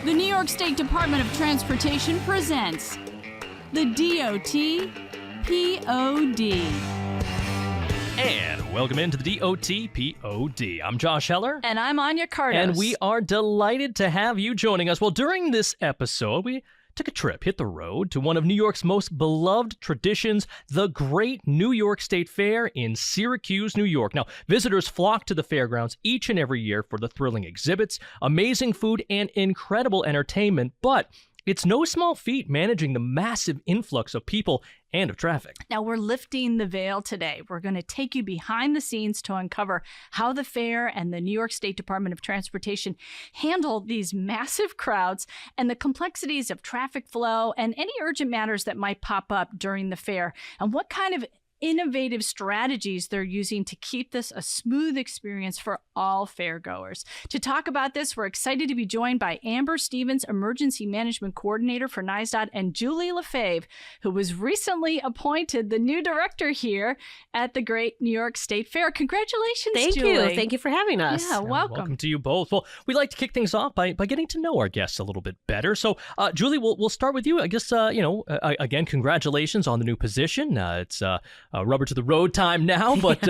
The New York State Department of Transportation presents the DOT POD. And welcome into the DOT POD. I'm Josh Heller. And I'm Anya Kardos. And we are delighted to have you joining us. Well, during this episode, we took a trip, hit the road to one of New York's most beloved traditions, the Great New York State Fair in Syracuse, New York. Now, visitors flock to the fairgrounds each and every year for the thrilling exhibits, amazing food, and incredible entertainment, but it's no small feat managing the massive influx of people and of traffic. Now, we're lifting the veil today. We're going to take you behind the scenes to uncover how the fair and the New York State Department of Transportation handle these massive crowds and the complexities of traffic flow and any urgent matters that might pop up during the fair, and what kind of innovative strategies they're using to keep this a smooth experience for all fairgoers. To talk about this, we're excited to be joined by Amber Stevens, Emergency Management Coordinator for NYSDOT, and Julie LaFave, who was recently appointed the new director here at the Great New York State Fair. Congratulations, Julie. Thank you. Thank you for having us. Yeah, welcome. Welcome to you both. Well, we'd like to kick things off by getting to know our guests a little bit better. So, Julie, we'll start with you. I guess, again, congratulations on the new position. It's rubber to the road time now, but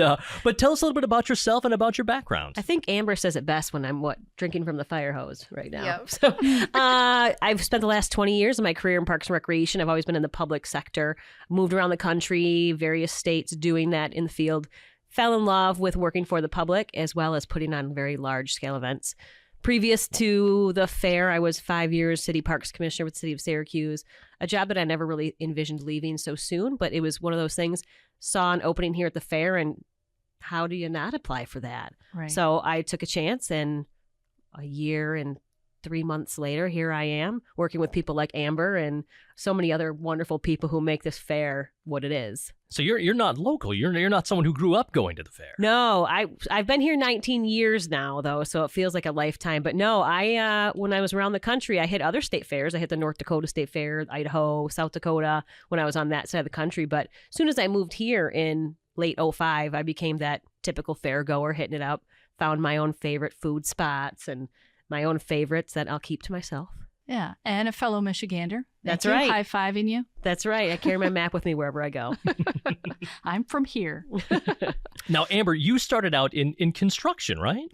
tell us a little bit about yourself and about your background. I think Amber says it best when I'm drinking from the fire hose right now. Yep. So I've spent the last 20 years of my career in Parks and Recreation. I've always been in the public sector, moved around the country, various states doing that in the field, fell in love with working for the public as well as putting on very large scale events. Previous to the fair, I was 5 years City Parks Commissioner with the City of Syracuse, a job that I never really envisioned leaving so soon, but it was one of those things, saw an opening here at the fair, and how do you not apply for that? Right. So I took a chance, and a year and 3 months later, here I am, working with people like Amber and so many other wonderful people who make this fair what it is. So you're not local. You're not someone who grew up going to the fair. No, I've been here 19 years now, though, so it feels like a lifetime. But no, when I was around the country, I hit other state fairs. I hit the North Dakota State Fair, Idaho, South Dakota, when I was on that side of the country. But as soon as I moved here in late 2005, I became that typical fair goer, hitting it up, found my own favorite food spots and my own favorites that I'll keep to myself. Yeah, and a fellow Michigander. That's right. High-fiving you. That's right. I carry my map with me wherever I go. I'm from here. Now, Amber, you started out in construction, right?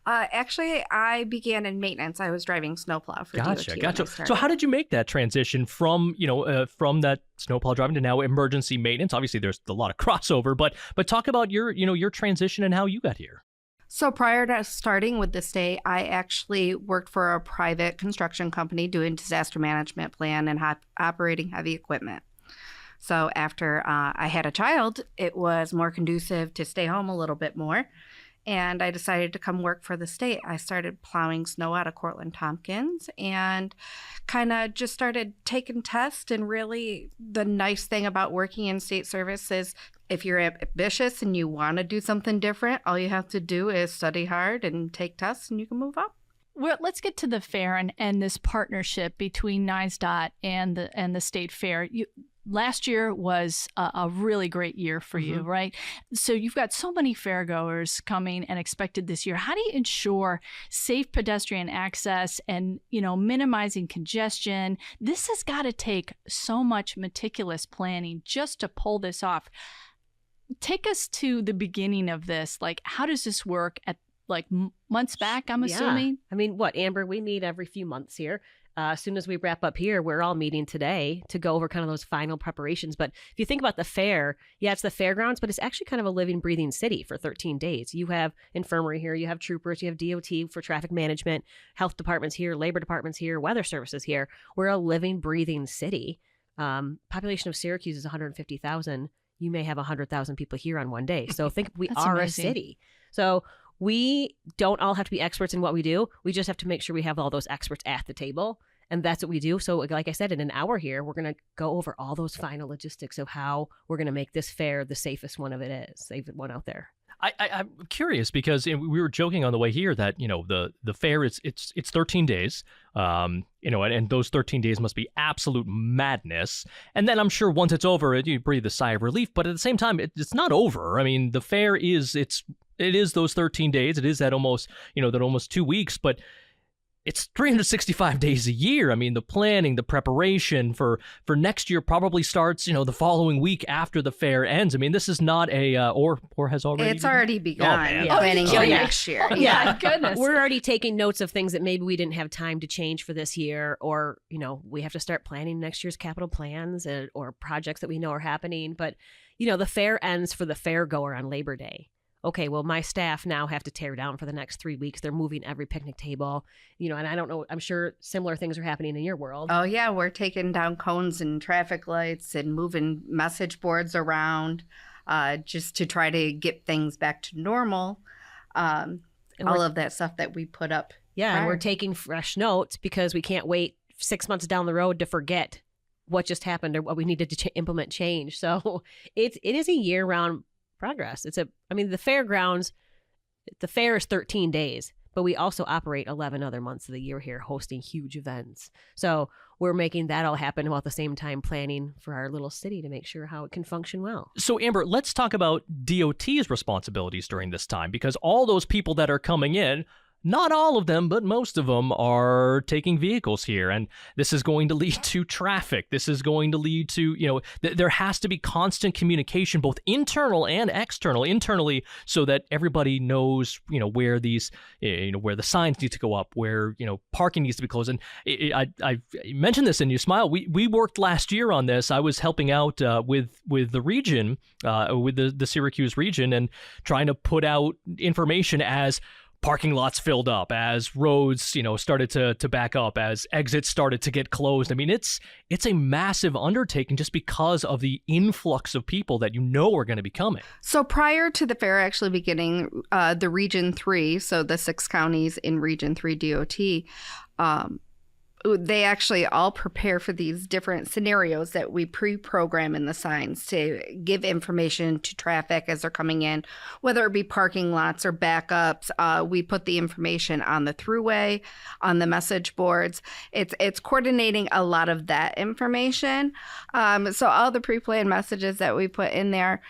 Actually, I began in maintenance. I was driving snowplow for DOT. Gotcha. So how did you make that transition from that snowplow driving to now emergency maintenance? Obviously, there's a lot of crossover, but talk about your transition and how you got here. So prior to starting with the state, I actually worked for a private construction company doing disaster management plan and operating heavy equipment. So after I had a child, it was more conducive to stay home a little bit more. And I decided to come work for the state. I started plowing snow out of Cortland Tompkins and kind of just started taking tests. And really the nice thing about working in state service is if you're ambitious and you want to do something different, all you have to do is study hard and take tests and you can move up. Well, let's get to the fair and this partnership between NYSDOT and the state fair. Last year was a really great year for you, right? So you've got so many fairgoers coming and expected this year. How do you ensure safe pedestrian access and, minimizing congestion? This has got to take so much meticulous planning just to pull this off. Take us to the beginning of this. Like, how does this work at months back, I'm assuming? I mean, Amber, we meet every few months here. As soon as we wrap up here, we're all meeting today to go over kind of those final preparations. But if you think about the fair, it's the fairgrounds, but it's actually kind of a living, breathing city for 13 days. You have infirmary here, you have troopers, you have DOT for traffic management, health departments here, labor departments here, weather services here. We're a living, breathing city. Population of Syracuse is 150,000. You may have 100,000 people here on one day. So think we are amazing. A city. So we don't all have to be experts in what we do. We just have to make sure we have all those experts at the table. And that's what we do. So like I said, in an hour here, we're going to go over all those final logistics of how we're going to make this fair the safest one of it is, safest one out there. I'm curious because we were joking on the way here that, the fair it's 13 days, and those 13 days must be absolute madness. And then I'm sure once it's over, you breathe a sigh of relief. But at the same time, it's not over. I mean, the fair it is those 13 days. It is that almost 2 weeks. But it's 365 days a year. I mean, the planning, the preparation for next year probably starts, the following week after the fair ends. I mean, this is not a or has already. It's already begun. Oh, planning for yeah. next year. Yeah, goodness. We're already taking notes of things that maybe we didn't have time to change for this year, or we have to start planning next year's capital plans or projects that we know are happening. But the fair ends for the fair goer on Labor Day. Okay, well, my staff now have to tear down for the next 3 weeks. They're moving every picnic table, and I don't know, I'm sure similar things are happening in your world. Oh, yeah, we're taking down cones and traffic lights and moving message boards around just to try to get things back to normal. All of that stuff that we put up. Yeah, and we're taking fresh notes because we can't wait 6 months down the road to forget what just happened or what we needed to implement change. So it is a year-round progress. The fairgrounds, the fair is 13 days, but we also operate 11 other months of the year here, hosting huge events. So we're making that all happen while at the same time planning for our little city to make sure how it can function well. So, Amber, let's talk about DOT's responsibilities during this time, because all those people that are coming in, not all of them, but most of them are taking vehicles here. And this is going to lead to traffic. This is going to lead to, there has to be constant communication, both internal and external. Internally, so that everybody knows, where these, where the signs need to go up, where, parking needs to be closed. And I mentioned this and you smile. We worked last year on this. I was helping out with the region, with the Syracuse region, and trying to put out information as parking lots filled up, as roads, started to back up, as exits started to get closed. I mean, it's a massive undertaking just because of the influx of people that are going to be coming. So prior to the fair actually beginning, the Region 3, so the 6 counties in Region 3 DOT, they actually all prepare for these different scenarios that we pre-program in the signs to give information to traffic as they're coming in, whether it be parking lots or backups. We put the information on the throughway, on the message boards. It's coordinating a lot of that information. So all the pre-planned messages that we put in there,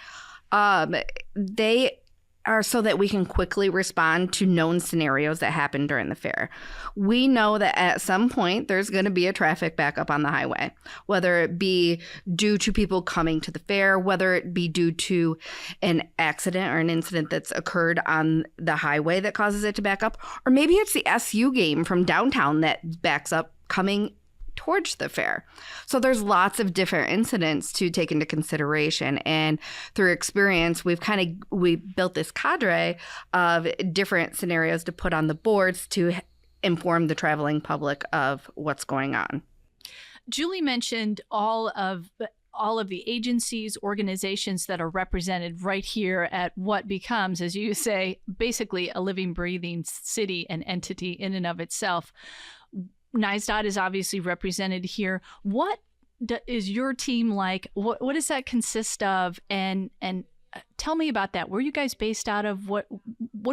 they are so that we can quickly respond to known scenarios that happen during the fair. We know that at some point there's going to be a traffic backup on the highway, whether it be due to people coming to the fair, whether it be due to an accident or an incident that's occurred on the highway that causes it to back up, or maybe it's the SU game from downtown that backs up coming towards the fair. So there's lots of different incidents to take into consideration. And through experience, we built this cadre of different scenarios to put on the boards to inform the traveling public of what's going on. Julie mentioned all of the agencies, organizations that are represented right here at what becomes, as you say, basically a living, breathing city and entity in and of itself. NYSDOT is obviously represented here. What is your team like? What does that consist of? And tell me about that. Where are you guys based out of? What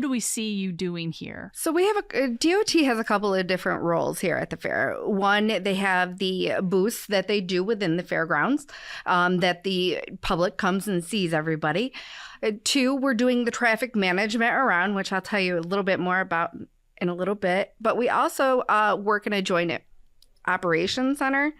do we see you doing here? So we have DOT has a couple of different roles here at the fair. One, they have the booths that they do within the fairgrounds, that the public comes and sees everybody. 2, we're doing the traffic management around, which I'll tell you a little bit more about in a little bit. But we also work in a joint operations center,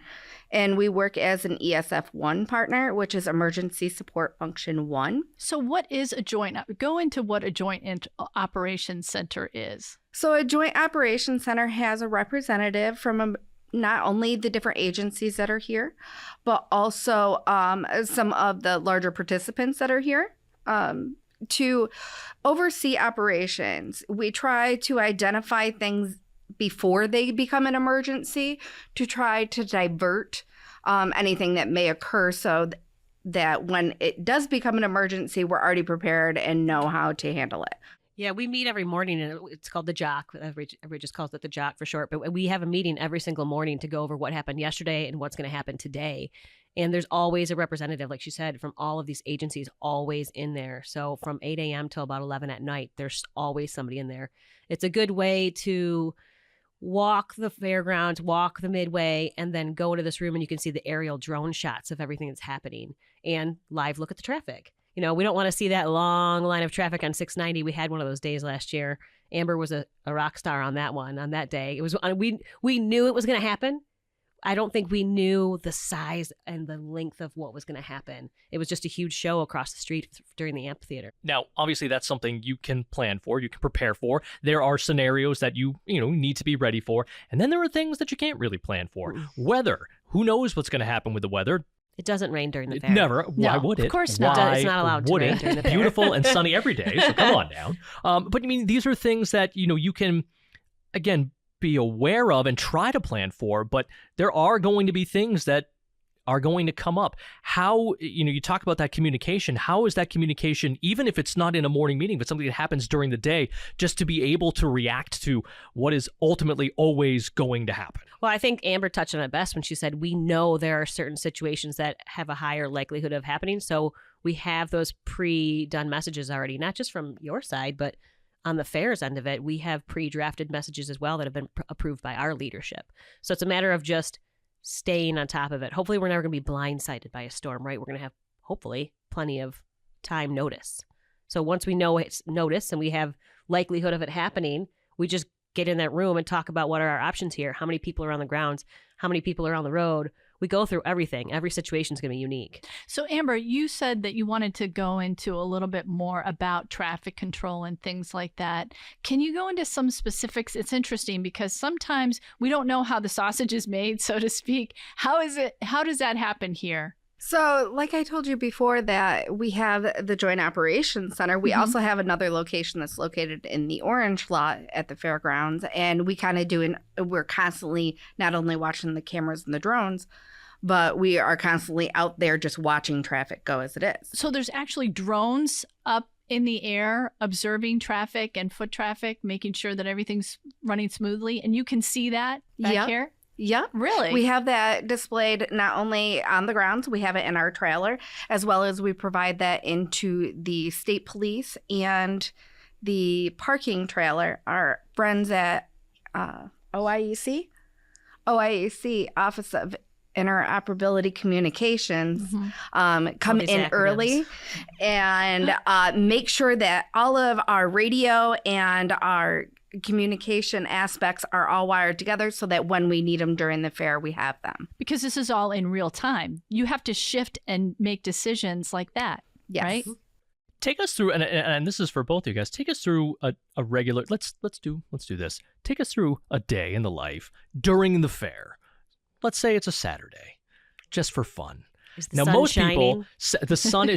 and we work as an ESF1 partner, which is Emergency Support Function 1. So what is a joint? Go into what a joint operations center is. So a joint operations center has a representative from not only the different agencies that are here, but also some of the larger participants that are here. To oversee operations. We try to identify things before they become an emergency to try to divert anything that may occur so that when it does become an emergency, we're already prepared and know how to handle it. Yeah, we meet every morning, and it's called the JOC. Everybody just calls it the JOC for short. But we have a meeting every single morning to go over what happened yesterday and what's going to happen today. And there's always a representative, like she said, from all of these agencies always in there. So from 8 a.m. till about 11 at night, there's always somebody in there. It's a good way to walk the fairgrounds, walk the midway, and then go to this room and you can see the aerial drone shots of everything that's happening and live look at the traffic. We don't want to see that long line of traffic on 690. We had one of those days last year, Amber was a rock star on that one, on that day. It was we knew it was going to happen. I don't think we knew the size and the length of what was going to happen. It was just a huge show across the street during the amphitheater. Now, obviously, that's something you can plan for, you can prepare for. There are scenarios that you need to be ready for. And then there are things that you can't really plan for. Weather. Who knows what's going to happen with the weather? It doesn't rain during the fair. Never. Why would it? Of course not. It's not allowed to rain during the fair. Beautiful and sunny every day, so come on down. But I mean, these are things that, you can, again, be aware of and try to plan for, but there are going to be things that are going to come up. How, you talk about that communication. How is that communication, even if it's not in a morning meeting, but something that happens during the day, just to be able to react to what is ultimately always going to happen? Well, I think Amber touched on it best when she said, we know there are certain situations that have a higher likelihood of happening. So we have those pre-done messages already, not just from your side, but on the fair's end of it, we have pre-drafted messages as well that have been approved by our leadership. So it's a matter of just staying on top of it. Hopefully, we're never going to be blindsided by a storm, right? We're going to have, hopefully, plenty of time notice. So once we know it's notice and we have likelihood of it happening, we just get in that room and talk about what are our options here. How many people are on the grounds? How many people are on the road? We go through everything. Every situation is going to be unique. So, Amber, you said that you wanted to go into a little bit more about traffic control and things like that. Can you go into some specifics? It's interesting because sometimes we don't know how the sausage is made, so to speak. How does that happen here? So, like I told you before, that we have the Joint Operations Center. We also have another location that's located in the Orange Lot at the fairgrounds. And we kind of we're constantly not only watching the cameras and the drones, but we are constantly out there just watching traffic go as it is. So there's actually drones up in the air observing traffic and foot traffic, making sure that everything's running smoothly. And you can see that back here? Yep. Really? We have that displayed not only on the grounds, we have it in our trailer, as well as we provide that into the state police and the parking trailer. Our friends at OIEC, Office of Interoperability Communications, come in early and make sure that all of our radio and our communication aspects are all wired together so that when we need them during the fair, we have them. Because this is all in real time. You have to shift and make decisions like that, yes. Right? Take us through, and this is for both of you guys, take us through a regular, let's do this. Take us through a day in the life during the fair. Let's say it's a Saturday, just for fun. Now, most people, the sun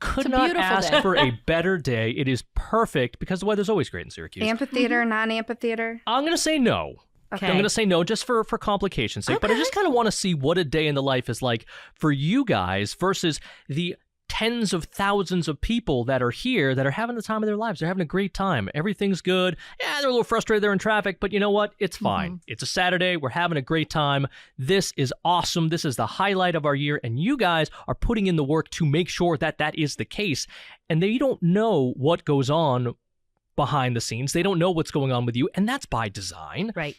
could not ask for a better day. It is perfect because the weather's always great in Syracuse. Amphitheater, non-amphitheater? I'm going to say no. Okay. I'm going to say no just for complication's sake, but I just kind of want to see what a day in the life is like for you guys versus the tens of thousands of people that are here that are having the time of their lives. They're having a great time. Everything's good. Yeah, they're a little frustrated they're in traffic, but you know what? It's fine. It's a Saturday. We're having a great time. This is awesome. This is the highlight of our year, and you guys are putting in the work to make sure that that is the case. And they don't know what goes on behind the scenes. They don't know what's going on with you, and that's by design. Right.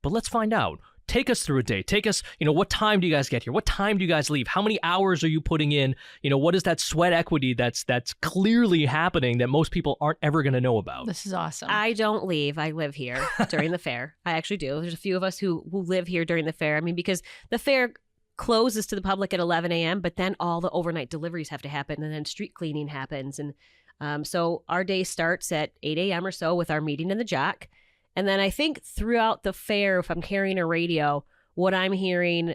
But let's find out. Take us through a day. Take us, what time do you guys get here? What time do you guys leave? How many hours are you putting in? What is that sweat equity that's clearly happening that most people aren't ever going to know about? This is awesome. I don't leave. I live here during the fair. I actually do. There's a few of us who live here during the fair. I mean, because the fair closes to the public at 11 a.m., but then all the overnight deliveries have to happen, and then street cleaning happens. And so our day starts at 8 a.m. or so with our meeting in the Jock. And then I think throughout the fair, if I'm carrying a radio, what I'm hearing,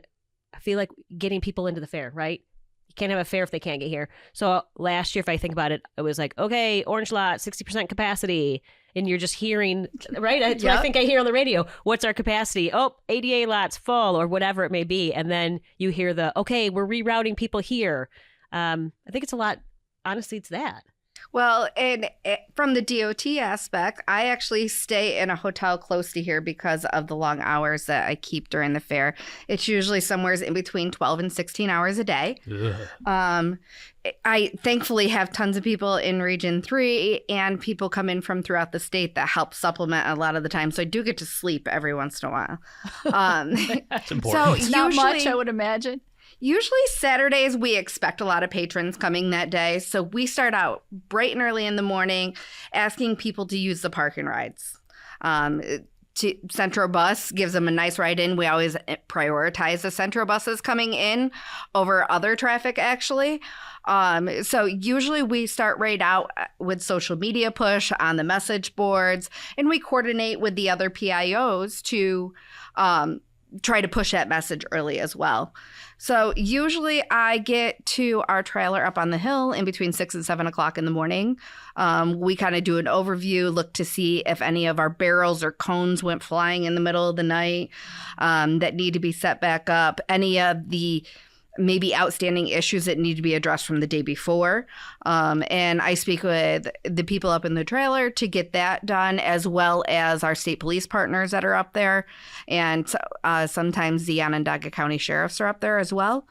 I feel like getting people into the fair, right? You can't have a fair if they can't get here. So last year, if I think about it, it was like, okay, Orange Lot, 60% capacity. And you're just hearing, right? That's what I think I hear on the radio. What's our capacity? Oh, ADA lot's full or whatever it may be. And then you hear okay, we're rerouting people here. I think it's a lot, honestly, it's that. Well, and from the DOT aspect, I actually stay in a hotel close to here because of the long hours that I keep during the fair. It's usually somewhere in between 12 and 16 hours a day. I thankfully have tons of people in Region 3 and people come in from throughout the state that help supplement a lot of the time. So I do get to sleep every once in a while. That's important. So not much, I would imagine. Usually Saturdays, we expect a lot of patrons coming that day. So we start out bright and early in the morning asking people to use the parking rides. Centro Bus gives them a nice ride in. We always prioritize the Centro buses coming in over other traffic, actually. So usually we start right out with social media push on the message boards, and we coordinate with the other PIOs to try to push that message early as well. So usually I get to our trailer up on the hill in between 6 and 7 o'clock in the morning. We kind of do an overview, look to see if any of our barrels or cones went flying in the middle of the night that need to be set back up, any of the maybe outstanding issues that need to be addressed from the day before. And I speak with the people up in the trailer to get that done, as well as our state police partners that are up there. And sometimes the Onondaga County sheriffs are up there as well.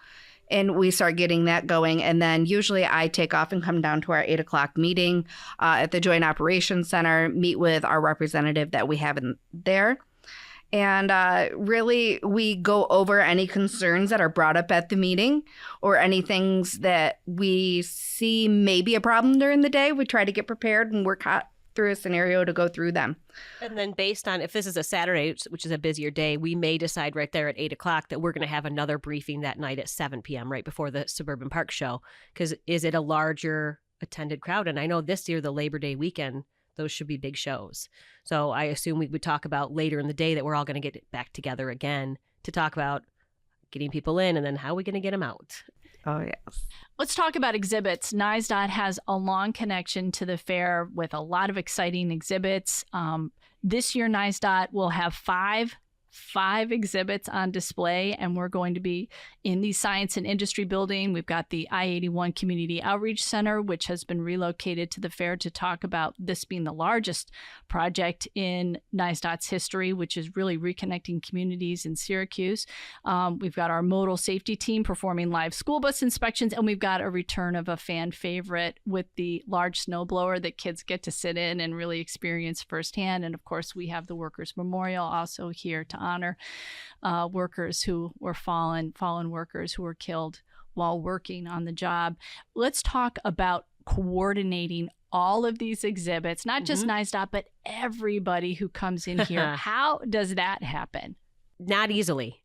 And we start getting that going. And then usually I take off and come down to our 8 o'clock meeting at the Joint Operations Center, meet with our representative that we have in there. And really, we go over any concerns that are brought up at the meeting or any things that we see may be a problem during the day. We try to get prepared and work through a scenario to go through them. And then based on if this is a Saturday, which is a busier day, we may decide right there at 8 o'clock that we're going to have another briefing that night at 7 p.m. right before the Suburban Park show. Because is it a larger attended crowd? And I know this year, the Labor Day weekend, those should be big shows. So I assume we would talk about later in the day that we're all going to get back together again to talk about getting people in and then how are we going to get them out. Oh, yes. Let's talk about exhibits. NYSDOT has a long connection to the fair with a lot of exciting exhibits. This year, NYSDOT will have five exhibits on display, and we're going to be in the Science and Industry Building. We've got the I-81 Community Outreach Center, which has been relocated to the fair to talk about this being the largest project in NYSDOT's history, which is really reconnecting communities in Syracuse. We've got our modal safety team performing live school bus inspections, and we've got a return of a fan favorite with the large snowblower that kids get to sit in and really experience firsthand. And of course, we have the Workers' Memorial also here to honor workers who were fallen workers who were killed while working on the job. Let's talk about coordinating all of these exhibits, not just NYSDOT, but everybody who comes in here. How does that happen? Not easily.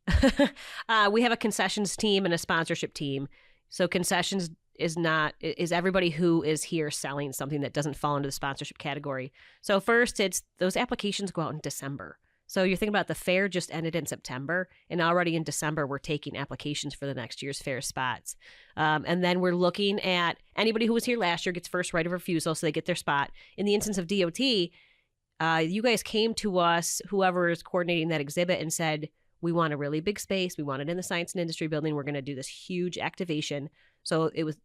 We have a concessions team and a sponsorship team. So concessions is everybody who is here selling something that doesn't fall into the sponsorship category. So first, it's those applications go out in December. So you're thinking about the fair just ended in September, and already in December, we're taking applications for the next year's fair spots. And then we're looking at anybody who was here last year gets first right of refusal, so they get their spot. In the instance of DOT, you guys came to us, whoever is coordinating that exhibit, and said, we want a really big space. We want it in the Science and Industry Building. We're going to do this huge activation. So it was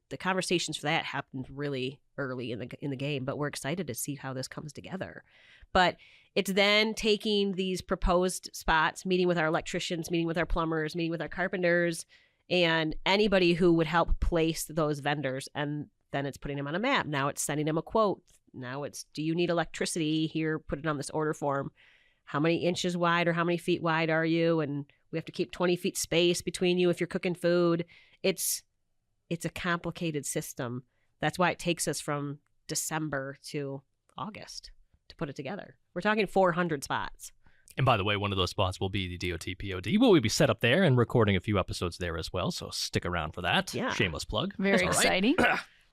the conversations for that happened really early in the game, but we're excited to see how this comes together. But it's then taking these proposed spots, meeting with our electricians, meeting with our plumbers, meeting with our carpenters, and anybody who would help place those vendors. And then it's putting them on a map. Now it's sending them a quote. Now it's, do you need electricity? Here, put it on this order form. How many inches wide or how many feet wide are you? And we have to keep 20 feet space between you if you're cooking food. It's a complicated system. That's why it takes us from December to August to put it together. We're talking 400 spots. And by the way, one of those spots will be the DOT POD. We'll be set up there and recording a few episodes there as well, so stick around for that. Yeah. Shameless plug. Very exciting.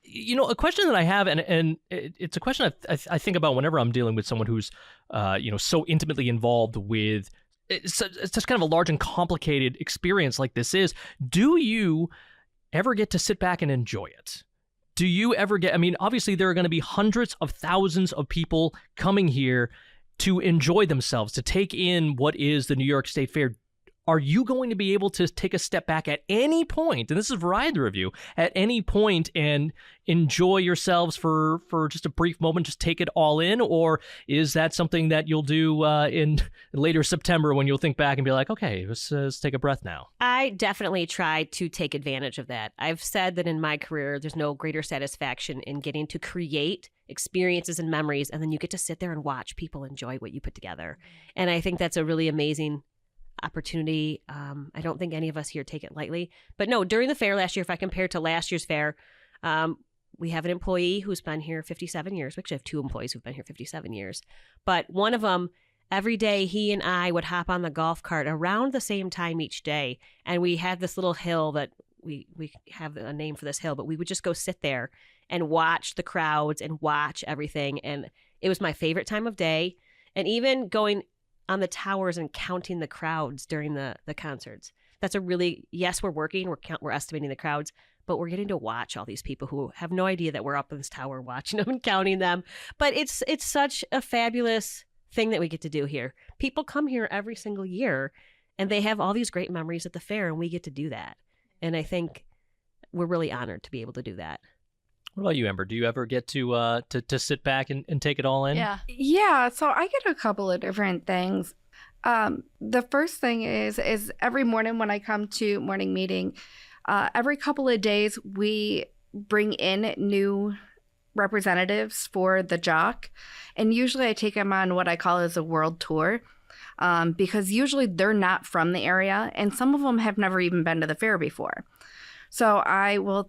You know, a question that I have, and it's a question I think about whenever I'm dealing with someone who's, so intimately involved with it's just kind of a large and complicated experience like this is. Do you ever get to sit back and enjoy it? Do you ever get, I mean, obviously there are going to be hundreds of thousands of people coming here to enjoy themselves, to take in what is the New York State Fair. Are you going to be able to take a step back at any point, and this is for either of you, at any point and enjoy yourselves for just a brief moment, just take it all in? Or is that something that you'll do in later September when you'll think back and be like, okay, let's take a breath now? I definitely try to take advantage of that. I've said that in my career, there's no greater satisfaction in getting to create experiences and memories, and then you get to sit there and watch people enjoy what you put together. And I think that's a really amazing opportunity. I don't think any of us here take it lightly. But no, during the fair last year, if I compare to last year's fair, we have an employee who's been here 57 years. We actually have 2 employees who've been here 57 years. But one of them, every day he and I would hop on the golf cart around the same time each day. And we had this little hill that we have a name for this hill, but we would just go sit there and watch the crowds and watch everything. And it was my favorite time of day. And even going on the towers and counting the crowds during the concerts. That's a really, yes, we're working, we're estimating the crowds, but we're getting to watch all these people who have no idea that we're up in this tower watching them and counting them. But it's such a fabulous thing that we get to do here. People come here every single year and they have all these great memories at the fair, and we get to do that. And I think we're really honored to be able to do that. What about you, Amber? Do you ever get to sit back and take it all in? Yeah. Yeah, so I get a couple of different things. The first thing is every morning when I come to morning meeting, every couple of days we bring in new representatives for the Jock, and usually I take them on what I call as a world tour, because usually they're not from the area, and some of them have never even been to the fair before. So I will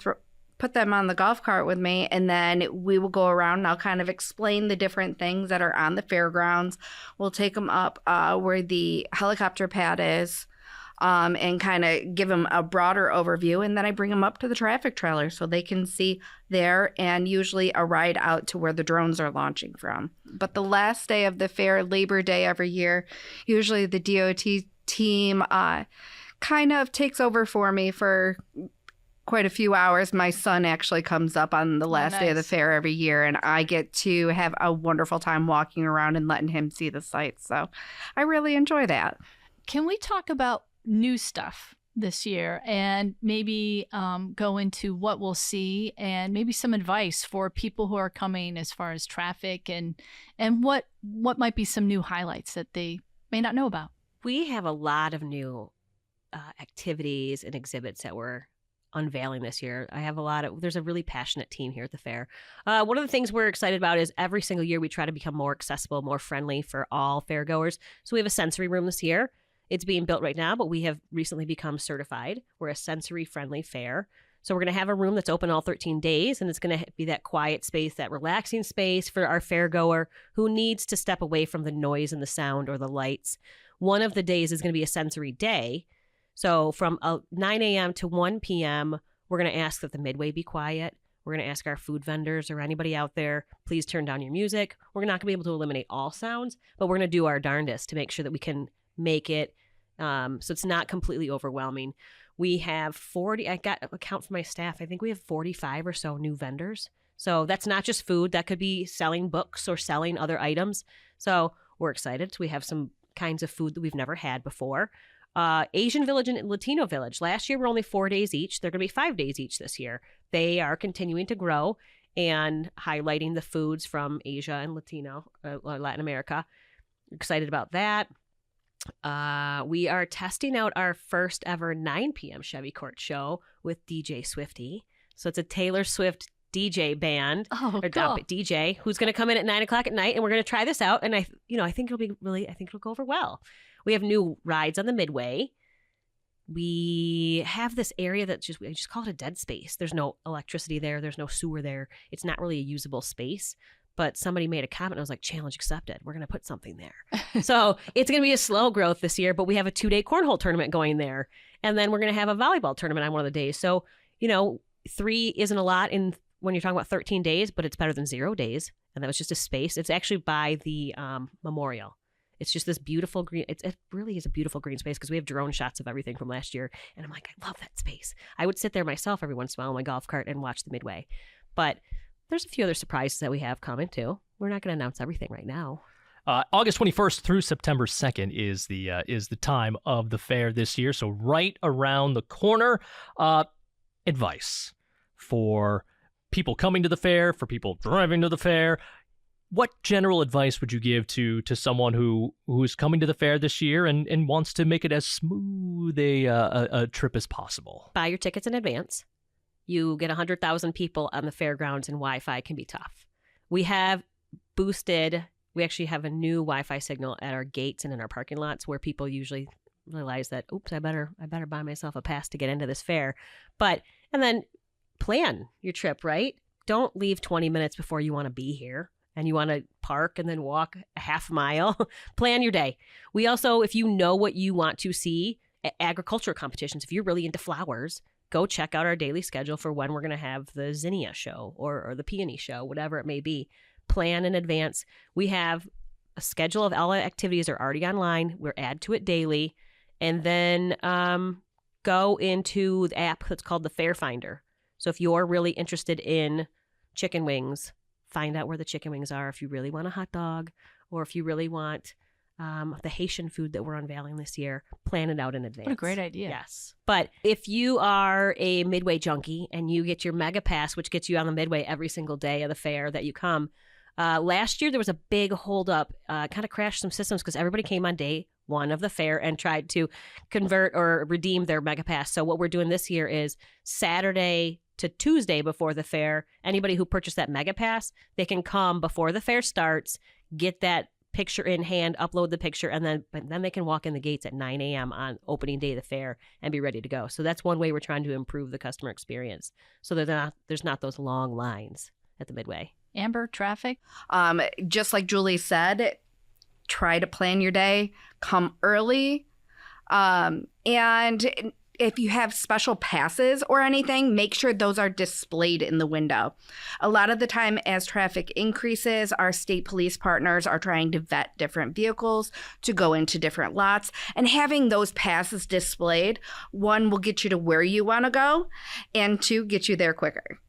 put them on the golf cart with me, and then we will go around and I'll kind of explain the different things that are on the fairgrounds. We'll take them up where the helicopter pad is, and kind of give them a broader overview, and then I bring them up to the traffic trailer so they can see there, and usually a ride out to where the drones are launching from. But the last day of the fair, Labor Day every year, usually the DOT team kind of takes over for me for quite a few hours. My son actually comes up on the last day of the fair every year, and I get to have a wonderful time walking around and letting him see the sights. So I really enjoy that. Can we talk about new stuff this year and maybe go into what we'll see and maybe some advice for people who are coming as far as traffic and what might be some new highlights that they may not know about? We have a lot of new activities and exhibits that we're unveiling this year. There's a really passionate team here at the fair. One of the things we're excited about is every single year we try to become more accessible, more friendly for all fairgoers. So we have a sensory room this year. It's being built right now, but we have recently become certified. We're a sensory-friendly fair. So we're going to have a room that's open all 13 days, and it's going to be that quiet space, that relaxing space for our fairgoer who needs to step away from the noise and the sound or the lights. One of the days is going to be a sensory day. So from 9 a.m. to 1 p.m., we're going to ask that the midway be quiet. We're going to ask our food vendors or anybody out there, please turn down your music. We're not going to be able to eliminate all sounds, but we're going to do our darndest to make sure that we can make it so it's not completely overwhelming. We have 40, I got a count from my staff, I think we have 45 or so new vendors. So that's not just food, that could be selling books or selling other items. So we're excited. We have some kinds of food that we've never had before. Asian Village and Latino Village. Last year were only 4 days each. They're going to be 5 days each this year. They are continuing to grow and highlighting the foods from Asia and Latin America. Excited about that. We are testing out our first ever 9 p.m. Chevy Court show with DJ Swifty. So it's a Taylor Swift DJ band cool. DJ who's going to come in at 9 o'clock at night, and we're going to try this out. And I think it'll go over well. We have new rides on the midway. We have this area we just call it a dead space. There's no electricity there. There's no sewer there. It's not really a usable space. But somebody made a comment and I was like, challenge accepted. We're going to put something there. So it's going to be a slow growth this year, but we have a 2-day cornhole tournament going there. And then we're going to have a volleyball tournament on one of the days. So, 3 isn't a lot when you're talking about 13 days, but it's better than 0 days. And that was just a space. It's actually by the memorial. It's just this beautiful green. It really is a beautiful green space because we have drone shots of everything from last year. And I'm like, I love that space. I would sit there myself every once in a while on my golf cart and watch the midway. But there's a few other surprises that we have coming too. We're not going to announce everything right now. August 21st through September 2nd is the time of the fair this year. So right around the corner. Advice for people coming to the fair, for people driving to the fair. What general advice would you give to someone who's coming to the fair this year and wants to make it as smooth a trip as possible? Buy your tickets in advance. You get 100,000 people on the fairgrounds, and Wi-Fi can be tough. We actually have a new Wi-Fi signal at our gates and in our parking lots where people usually realize that, oops, I better buy myself a pass to get into this fair. And then plan your trip, right? Don't leave 20 minutes before you want to be here and you want to park and then walk a half mile. Plan your day. We also, if you know what you want to see at agriculture competitions, if you're really into flowers, go check out our daily schedule for when we're going to have the zinnia show or the peony show, whatever it may be. Plan in advance. We have a schedule of all activities are already online. We're add to it daily. And then go into the app that's called the Fair Finder. So if you're really interested in chicken wings, find out where the chicken wings are. If you really want a hot dog, or if you really want the Haitian food that we're unveiling this year, plan it out in advance. What a great idea. Yes. But if you are a Midway junkie and you get your Mega Pass, which gets you on the Midway every single day of the fair that you come, last year there was a big holdup, kind of crashed some systems because everybody came on day one of the fair and tried to convert or redeem their Mega Pass. So what we're doing this year is Saturday to Tuesday before the fair, anybody who purchased that Mega Pass, they can come before the fair starts, get that picture in hand, upload the picture, and then they can walk in the gates at 9 a.m. on opening day of the fair and be ready to go. So that's one way we're trying to improve the customer experience so that there's not those long lines at the Midway. Amber, traffic? Just like Julie said, try to plan your day, come early, and if you have special passes or anything, make sure those are displayed in the window. A lot of the time as traffic increases, our state police partners are trying to vet different vehicles to go into different lots. And having those passes displayed, one, will get you to where you want to go, and two, get you there quicker.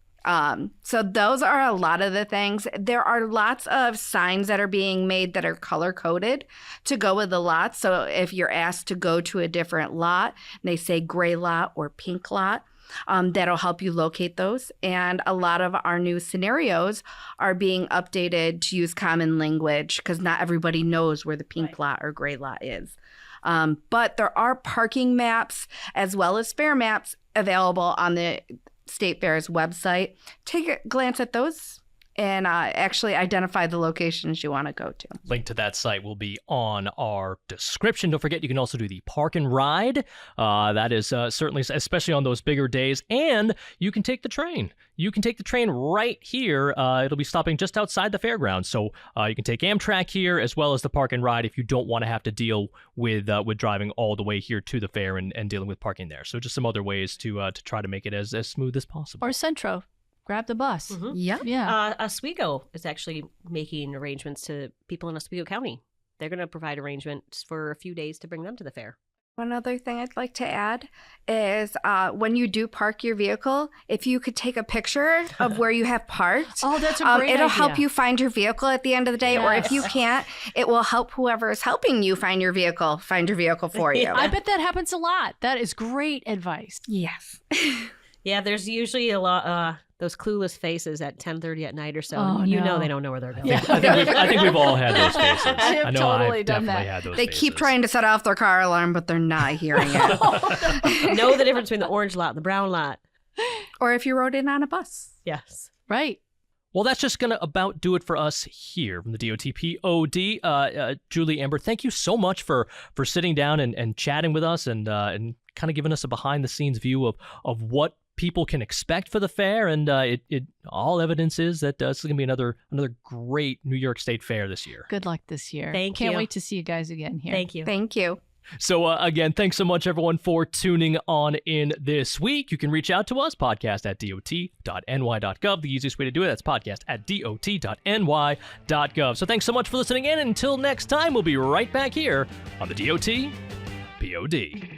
So those are a lot of the things. There are lots of signs that are being made that are color coded to go with the lots. So if you're asked to go to a different lot, and they say gray lot or pink lot, that'll help you locate those. And a lot of our new scenarios are being updated to use common language because not everybody knows where the pink lot or gray lot is. But there are parking maps as well as fair maps available on the State Fair's website. Take a glance at those and actually identify the locations you want to go to. Link to that site will be on our description. Don't forget, you can also do the park and ride. That is certainly, especially on those bigger days. And you can take the train. You can take the train right here. It'll be stopping just outside the fairgrounds. So you can take Amtrak here as well as the park and ride if you don't want to have to deal with driving all the way here to the fair and dealing with parking there. So just some other ways to try to make it as smooth as possible. Or Centro. Grab the bus. Mm-hmm. Yeah. Oswego is actually making arrangements to people in Oswego County. They're going to provide arrangements for a few days to bring them to the fair. One other thing I'd like to add is when you do park your vehicle, if you could take a picture of where you have parked. Oh, that's a great idea. It'll help you find your vehicle at the end of the day. Yes. Or if you can't, it will help whoever is helping you find your vehicle for you. I bet that happens a lot. That is great advice. Yes. Yeah, there's usually a lot those clueless faces at 10:30 at night or so. Oh, you no. know they don't know where they're going. Yeah. I think we've all had those faces. I've totally done that. Had those they faces. keep trying to set off their car alarm, but they're not hearing it. Know the difference between the orange lot and the brown lot. Or if you rode in on a bus. Yes. Right. Well, that's just going to about do it for us here from the DOTPOD. Julie, Amber, thank you so much for sitting down and chatting with us and kind of giving us a behind-the-scenes view of what people can expect for the fair, and it all evidence is that this is going to be another great New York State Fair this year. Good luck this year. Thank you. Can't wait to see you guys again here. Thank you. Thank you. So again, thanks so much, everyone, for tuning on in this week. You can reach out to us, podcast@dot.ny.gov. The easiest way to do it, that's podcast@dot.ny.gov. So thanks so much for listening in. Until next time, we'll be right back here on the DOT POD.